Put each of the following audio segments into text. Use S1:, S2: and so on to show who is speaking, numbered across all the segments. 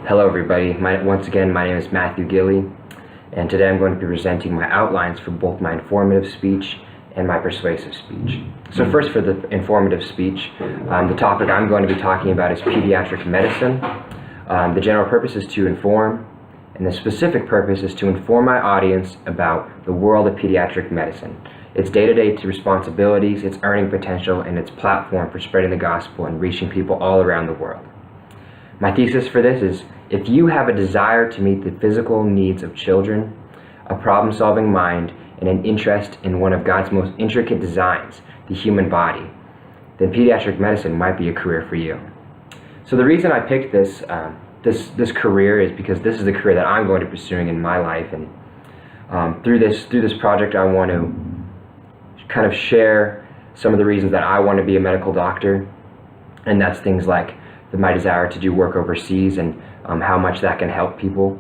S1: Hello everybody, once again my name is Matthew Gilly, and today I'm going to be presenting my outlines for both my informative speech and my persuasive speech. So first, for the informative speech, the topic I'm going to be talking about is pediatric medicine. The general purpose is to inform, and the specific purpose is to inform my audience about the world of pediatric medicine, its day-to-day responsibilities, its earning potential, and its platform for spreading the gospel and reaching people all around the world. My thesis for this is, if you have a desire to meet the physical needs of children, a problem-solving mind, and an interest in one of God's most intricate designs, the human body, then pediatric medicine might be a career for you. So the reason I picked this career is because this is the career that I'm going to be pursuing in my life, and through this project I want to kind of share some of the reasons that I want to be a medical doctor, and that's things like my desire to do work overseas and how much that can help people.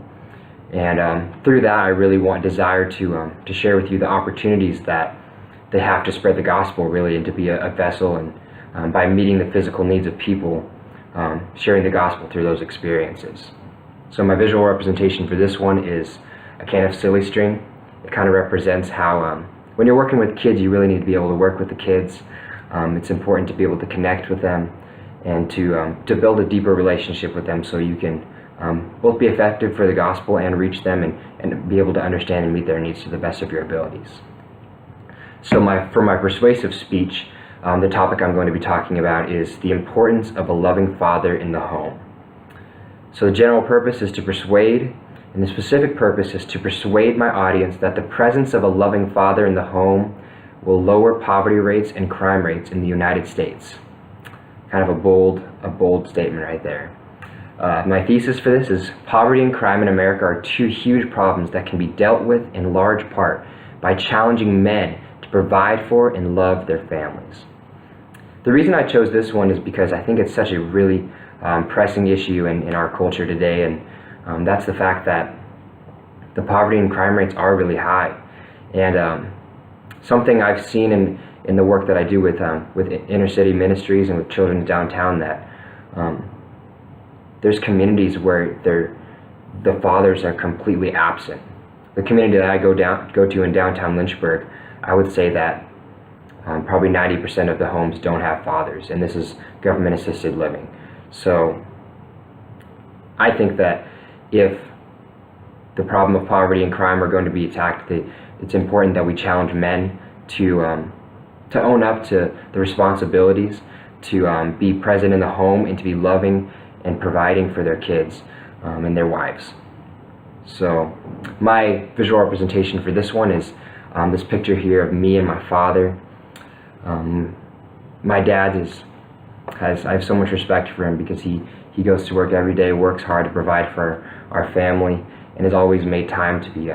S1: And through that, I really desire to share with you the opportunities that they have to spread the gospel, really, and to be a vessel, and by meeting the physical needs of people, sharing the gospel through those experiences. So my visual representation for this one is a can of silly string. It kind of represents how when you're working with kids, you really need to be able to work with the kids. It's important to be able to connect with them and to build a deeper relationship with them, so you can both be effective for the gospel and reach them, and be able to understand and meet their needs to the best of your abilities. So for my persuasive speech, the topic I'm going to be talking about is the importance of a loving father in the home. So the general purpose is to persuade, and the specific purpose is to persuade my audience that the presence of a loving father in the home will lower poverty rates and crime rates in the United States. Kind of a bold statement right there. My thesis for this is, poverty and crime in America are two huge problems that can be dealt with in large part by challenging men to provide for and love their families. The reason I chose this one is because I think it's such a really pressing issue in our culture today, and that's the fact that the poverty and crime rates are really high. And something I've seen in the work that I do with inner city ministries and with children downtown, that there's communities where the fathers are completely absent. The community that I go to in downtown Lynchburg, I would say that probably 90% of the homes don't have fathers, and this is government-assisted living. So I think that if the problem of poverty and crime are going to be attacked, it's important that we challenge men to own up to the responsibilities, to be present in the home, and to be loving and providing for their kids and their wives. So my visual representation for this one is this picture here of me and my father. My dad I have so much respect for him, because he goes to work every day, works hard to provide for our family, and has always made time to be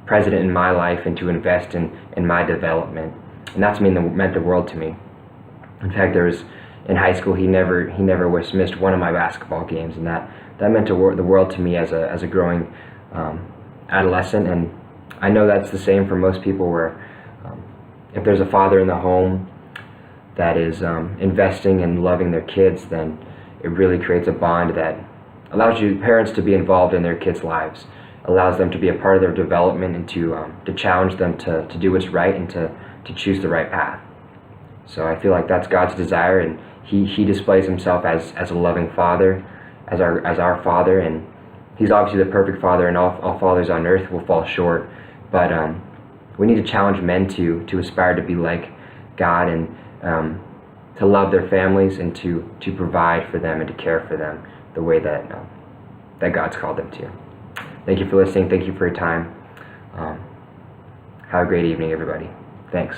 S1: present in my life and to invest in my development. And that's meant the world to me. In fact, in high school, he never missed one of my basketball games, and that meant the world to me as a growing adolescent. And I know that's the same for most people, where if there's a father in the home that is investing and loving their kids, then it really creates a bond that allows parents to be involved in their kids' lives, allows them to be a part of their development, and to challenge them to do what's right, and to choose the right path. So I feel like that's God's desire, and He displays Himself as a loving Father, as our Father, and He's obviously the perfect Father, and all fathers on earth will fall short. But we need to challenge men to aspire to be like God, and to love their families, and to provide for them and to care for them the way that God's called them to. Thank you for listening. Thank you for your time. Have a great evening, everybody. Thanks.